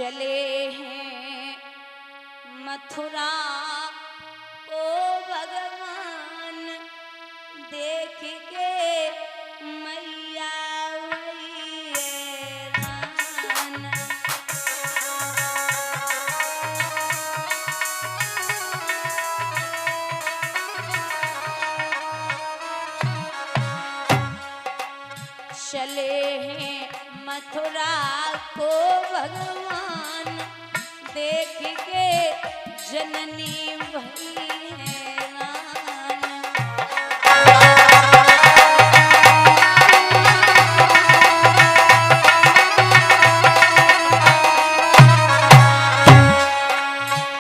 चले हैं मथुरा को भगवान देख के मैया वही हैरान। चले हैं मथुरा को भगवान देख के जननी वही हैरान।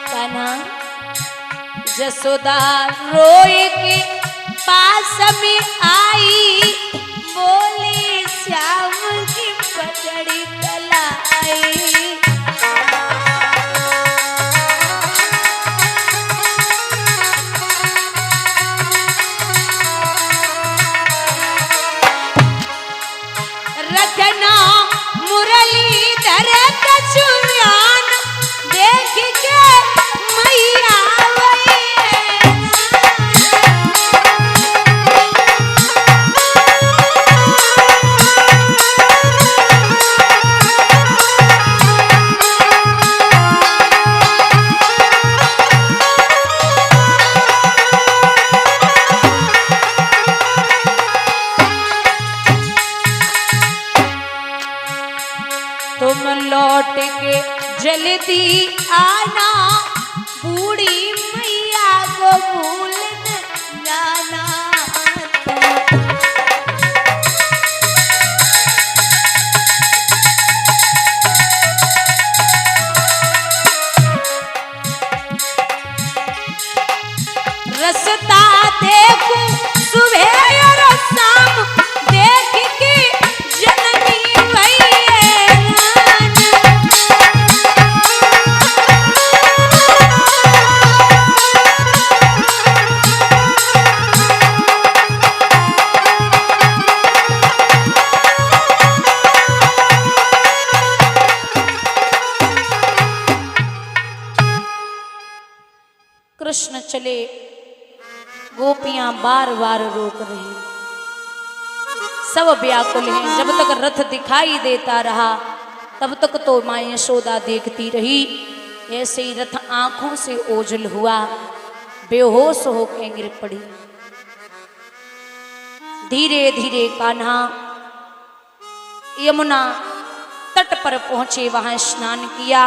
कान्हा जसोदा रोए के पास में आई बोली श्याम की पकड़ी कलाई। रखना मुरलीधर कछुआन देख के मैया वही तुम लौट के जल्दी आना बूढ़ी मैया को भूल न जाना। रस्ता देखूं सुबह और शाम देख के जननी वही कृष्ण चले। गोपियां बार बार रोक रही, सब व्याकुल हैं। जब तक रथ दिखाई देता रहा तब तक तो मां यशोदा देखती रही। ऐसे ही रथ आंखों से ओझल हुआ, बेहोश होकर गिर पड़ी। धीरे धीरे कान्हा यमुना तट पर पहुंचे, वहां स्नान किया।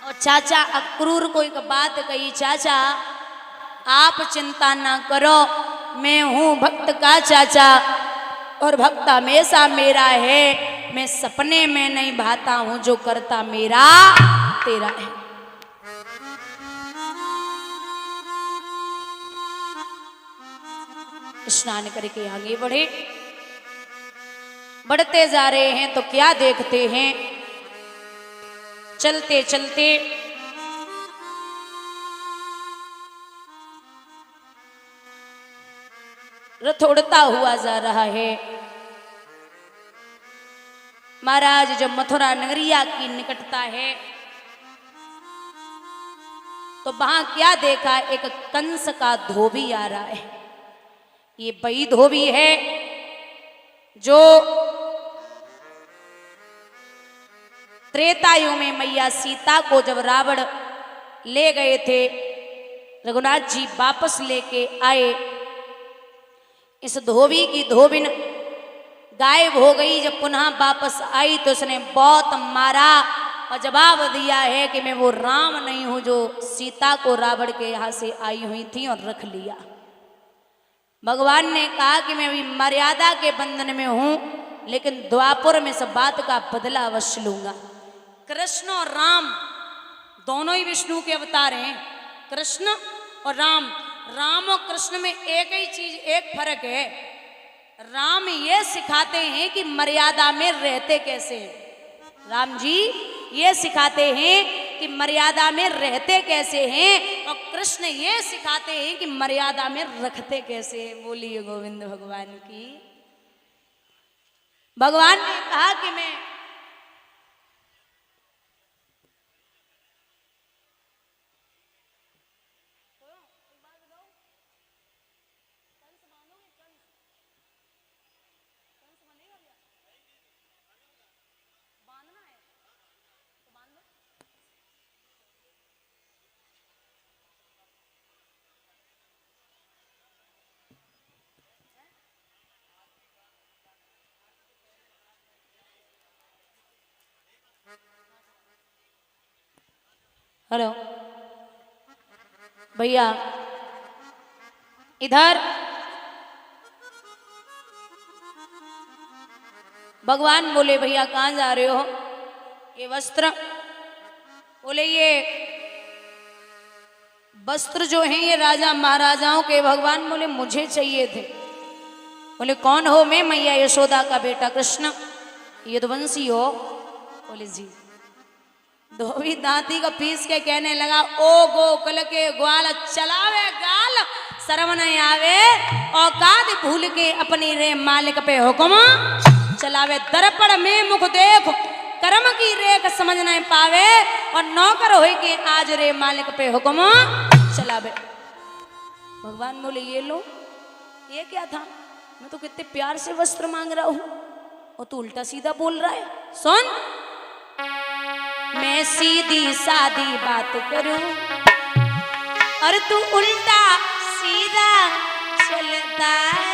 और चाचा अक्रूर को एक बात कही, चाचा आप चिंता ना करो, मैं हूं भक्त का चाचा और भक्त हमेशा मेरा है। मैं सपने में नहीं भाता हूं, जो करता मेरा तेरा है। स्नान करके आगे बढ़े। बढ़ते जा रहे हैं तो क्या देखते हैं, चलते चलते रथ उड़ता हुआ जा रहा है। महाराज जब मथुरा नगरिया की निकटता है तो वहां क्या देखा, एक कंस का धोबी आ रहा है। ये वही धोबी है जो त्रेता युग में मैया सीता को जब रावण ले गए थे, रघुनाथ जी वापस लेके आए। इस धोबी की धोबिन गायब हो गई। जब पुनः वापस आई तो उसने बहुत मारा और जवाब दिया है कि मैं वो राम नहीं हूं जो सीता को रावण के यहाँ से आई हुई थी और रख लिया। भगवान ने कहा कि मैं अभी मर्यादा के बंधन में हूं, लेकिन द्वापर में सब बात का बदला अवश्य लूंगा। कृष्ण और राम दोनों ही विष्णु के अवतार हैं, कृष्ण और राम। राम और कृष्ण में एक ही चीज, एक फर्क है। राम ये सिखाते हैं कि मर्यादा में रहते कैसे। राम जी ये सिखाते हैं कि मर्यादा में रहते कैसे हैं, और कृष्ण ये सिखाते हैं कि मर्यादा में रखते कैसे हैं। बोलिए गोविंद भगवान की। भगवान ने कहा कि मैं हेलो भैया, इधर भगवान बोले भैया कहाँ जा रहे हो? ये वस्त्र, बोले ये वस्त्र जो हैं ये राजा महाराजाओं के। भगवान बोले मुझे चाहिए थे। बोले कौन हो? मैं मैया यशोदा का बेटा कृष्ण, यदुवंशी हो? बोले जी। धोबी दांती को पीस के कहने लगा, ओ गोकुल के ग्वाल चलावे गाल, शर्म नहीं आवे औकात भूल के अपनी रे मालिक पे हुक्म चलावे। दर्पण में मुख देख कर्म की रेख समझ नहीं पावे, और नौकर हो के आज रे मालिक पे हुक्म चलावे। भगवान बोले ये लो, ये क्या था? मैं तो कितने प्यार से वस्त्र मांग रहा हूं और तू उल्टा सीधा बोल रहा है। सुन, मैं सीधी सादी बात करूं और तू उल्टा सीधा चलता है।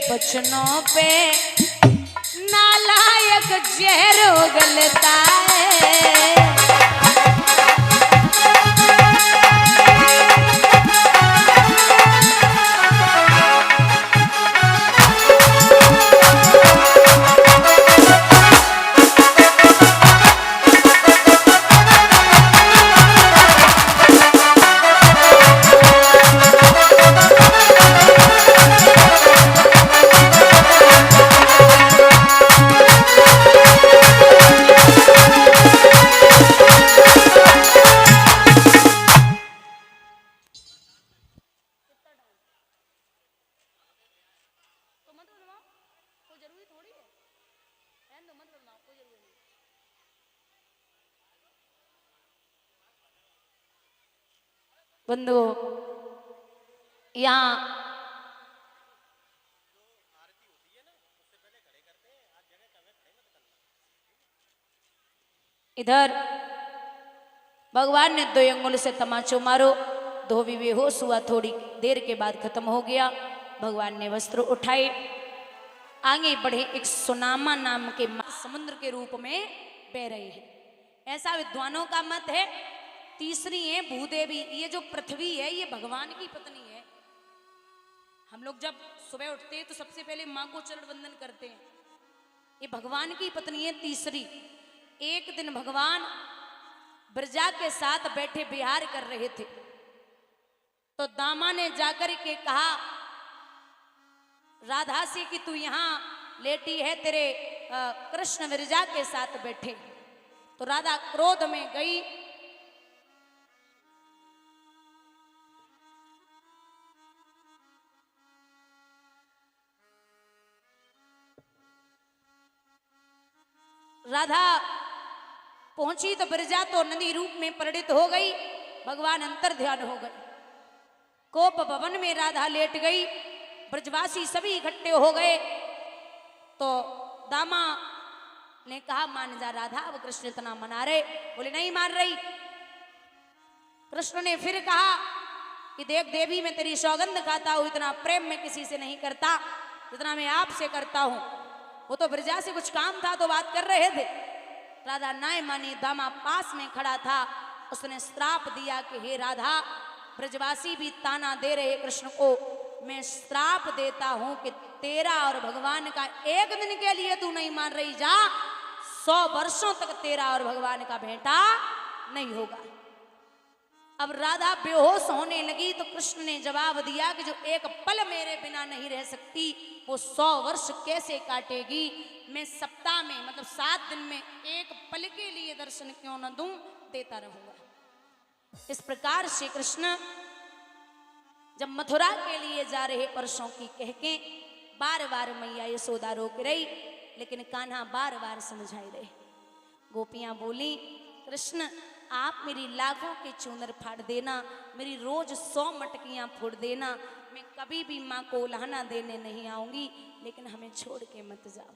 बचनों पे नालायक जहर उगलता है। बंधु यहाँ इधर भगवान ने 2 अंगुल से तमाचो मारो, धोबी बेहोश हुआ। थोड़ी देर के बाद खत्म हो गया। भगवान ने वस्त्र उठाए, आगे बढ़े। एक सुनामा नाम के समुद्र के रूप में बह रहे हैं, ऐसा विद्वानों का मत है। तीसरी है भूदेवी। ये जो पृथ्वी है ये भगवान की पत्नी है। हम लोग जब सुबह उठते हैं तो सबसे पहले माँ को चरण वंदन करते हैं। ये भगवान की पत्नी है तीसरी। एक दिन भगवान ब्रजा के साथ बैठे विहार कर रहे थे, तो दामा ने जाकर के कहा राधा से कि तू यहाँ लेटी है, तेरे कृष्ण विरजा के साथ बैठे। तो राधा क्रोध में गई, राधा पहुंची तो ब्रजा तो नदी रूप में परिणित हो गई। भगवान अंतर ध्यान हो गए। कोप भवन में राधा लेट गई। ब्रजवासी सभी इकट्ठे हो गए। तो दामा ने कहा मान जा राधा, अब कृष्ण इतना मना रहे। बोले नहीं मान रही। कृष्ण ने फिर कहा कि देख देवी, मैं तेरी सौगंध खाता हूं, इतना प्रेम में किसी से नहीं करता जितना मैं आपसे करता हूं। वो तो ब्रजा से कुछ काम था तो बात कर रहे थे। राधा नाय मानी। दामा पास में खड़ा था, उसने श्राप दिया कि हे राधा, ब्रजवासी भी ताना दे रहे कृष्ण को, मैं श्राप देता हूं कि तेरा और भगवान का एक दिन के लिए तू नहीं मान रही, जा 100 वर्षों तक तेरा और भगवान का भेंटा नहीं होगा। अब राधा बेहोश होने लगी तो कृष्ण ने जवाब दिया कि जो एक पल मेरे बिना नहीं रह सकती वो 100 वर्ष कैसे काटेगी। मैं सप्ताह में मतलब 7 दिन में एक पल के लिए दर्शन क्यों न दूं, देता रहूंगा। इस प्रकार श्री कृष्ण जब मथुरा के लिए जा रहे परसों की कह के बार बार मैया यशोदा रोक रही, लेकिन कान्हा बार बार समझाई रहे। गोपियां बोली, कृष्ण आप मेरी लाखों के चूनर फाड़ देना, मेरी रोज 100 मटकियां फोड़ देना, मैं कभी भी माँ को उल्हाना देने नहीं आऊंगी, लेकिन हमें छोड़ के मत जाओ।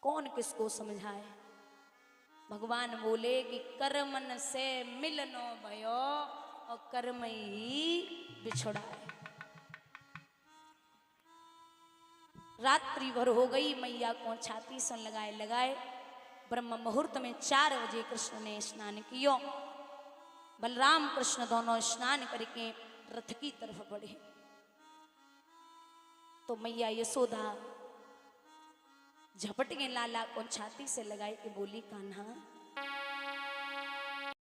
कौन किसको समझाए। भगवान बोले कि कर्मन से मिलनो भयो और कर्म ही बिछुड़ाए। रात्रि भर हो गई, मैया को छाती से लगाए लगाए ब्रह्म मुहूर्त में 4 बजे कृष्ण ने स्नान किया। बलराम कृष्ण दोनों स्नान करके रथ की तरफ बढ़े तो मैया यशोदा झपट के लाला को छाती से लगाई के बोली, कान्हा